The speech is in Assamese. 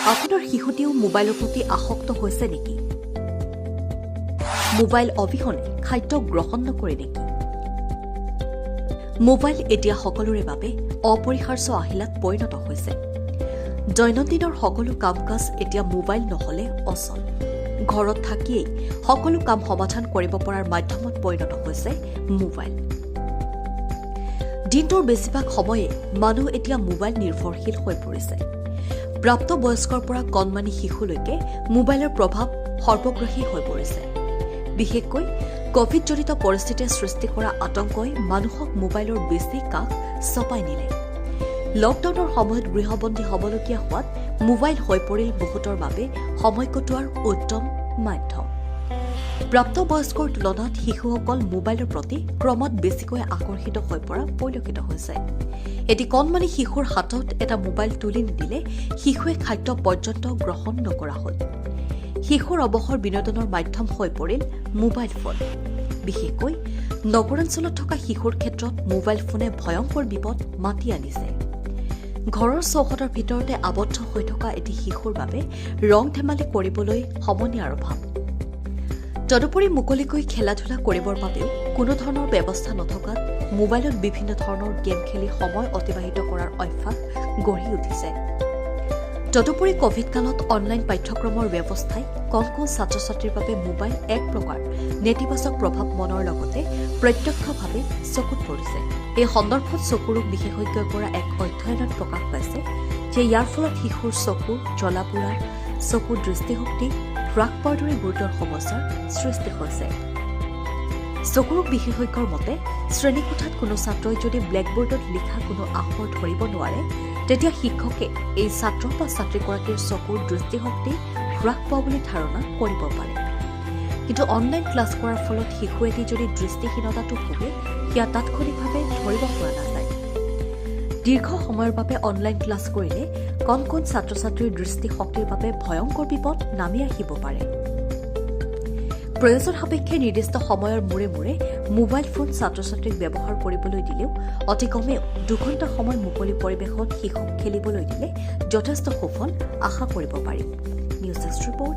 আপোনাৰ শিশুটিও মোবাইলৰ প্ৰতি আসক্ত হৈছে নেকি? মোবাইল অবিহনে খাদ্য গ্ৰহণ নকৰে নেকি? মোবাইল এতিয়া সকলোৰে বাবে অপৰিহাৰ্য আহিলাত পৰিণত হৈছে। দৈনন্দিনৰ সকলো কাম-কাজ এতিয়া মোবাইল নহলে অচল। ঘৰত থাকিয়েই সকলো কাম সমাধান কৰিব পৰাৰ মাধ্যমত পৰিণত হৈছে মোবাইল। দিনটোৰ বেছিভাগ সময়ে মানুহ এতিয়া মোবাইল নিৰ্ভৰশীল হৈ পৰিছে। প্ৰাপ্তবয়স্কৰ পৰা কণমানি শিশুলৈকে মোবাইলৰ প্ৰভাৱ সৰ্বগ্ৰাহী হৈ পৰিছে। বিশেষকৈ কভিডজনিত পৰিস্থিতিয়ে সৃষ্টি কৰা আতংকই মানুহক মোবাইলৰ বেছি কাষ চপাই নিলে। লকডাউনৰ সময়ত গৃহবন্দী হ'বলগীয়া হোৱাত মোবাইল হৈ পৰিল বহুতৰ বাবে সময় কটোৱাৰ উত্তম মাধ্যম। প্ৰাপ্তবয়স্কৰ তুলনাত শিশুসকল মোবাইলৰ প্ৰতি ক্ৰমাৎ বেছিকৈ আকৰ্ষিত হৈ পৰা পৰিলক্ষিত হৈছে। এটি কণমানি শিশুৰ হাতত এটা মোবাইল তুলি নিদিলে শিশুৱে খাদ্য পৰ্যন্ত গ্ৰহণ নকৰা হ'ল। শিশুৰ অৱসৰ বিনোদনৰ মাধ্যম হৈ পৰিল মোবাইল ফোন। বিশেষকৈ নগৰাঞ্চলত থকা শিশুৰ ক্ষেত্ৰত মোবাইল ফোনে ভয়ংকৰ বিপদ মাতি আনিছে। ঘৰৰ চৌহদৰ ভিতৰতে আবদ্ধ হৈ থকা এটি শিশুৰ বাবে ৰং ধেমালি কৰিবলৈ সমনীয়াৰ অভাৱ। তদুপৰি মুকলিকৈ খেলা-ধূলা কৰিবৰ বাবেও কোনো ধৰণৰ ব্যৱস্থা নথকাত মোবাইলত বিভিন্ন ধৰণৰ গেম খেলি সময় অতিবাহিত কৰাৰ অভ্যাস গঢ়ি উঠিছে। তদুপৰি কভিড কালত অনলাইন পাঠ্যক্ৰমৰ ব্যৱস্থাই কণ কণ ছাত্ৰ-ছাত্ৰীৰ বাবে মোবাইল এক প্ৰকাৰ নেতিবাচক প্ৰভাৱ মনৰ লগতে প্ৰত্যক্ষভাৱে চকুত পৰিছে। এই সন্দৰ্ভত চকু ৰোগ বিশেষজ্ঞৰ পৰা এক অধ্যয়নত প্ৰকাশ পাইছে যে ইয়াৰ ফলত শিশুৰ চকু জ্বলা-পোৰা, চকু দৃষ্টিশক্তি হ্ৰাস পোৱাৰ দৰে গুৰুতৰ সমস্যাৰ সৃষ্টি হৈছে। চকু ৰোগ বিশেষজ্ঞৰ মতে শ্ৰেণীকোঠাত কোনো ছাত্ৰই যদি ব্লেকবোৰ্ডত লিখা কোনো আখৰ ধৰিব নোৱাৰে তেতিয়া শিক্ষকে এই ছাত্ৰ বা ছাত্ৰীগৰাকীৰ চকুৰ দৃষ্টিশক্তি হ্ৰাস পোৱা বুলি ধাৰণা কৰিব পাৰে। কিন্তু অনলাইন ক্লাছ কৰাৰ ফলত শিশু এটি যদি দৃষ্টিহীনতাটো ভোগে সেয়া তাৎক্ষণিকভাৱে ধৰিব পৰা নাযায়। দীৰ্ঘ সময়ৰ বাবে অনলাইন ক্লাছ কৰিলে কণ কণ ছাত্ৰ-ছাত্ৰীৰ দৃষ্টিশক্তিৰ বাবে ভয়ংকৰ বিপদ নামি আহিব পাৰে। প্ৰয়োজন সাপেক্ষে নিৰ্দিষ্ট সময়ৰ মূৰে মূৰে মোবাইল ফোন ছাত্ৰ-ছাত্ৰীক ব্যৱহাৰ কৰিবলৈ দিলেও অতি কমেও 2 ঘণ্টা সময় মুকলি পৰিৱেশত শিশুক খেলিবলৈ দিলে যথেষ্ট সুফল আশা কৰিব পাৰি। News desk report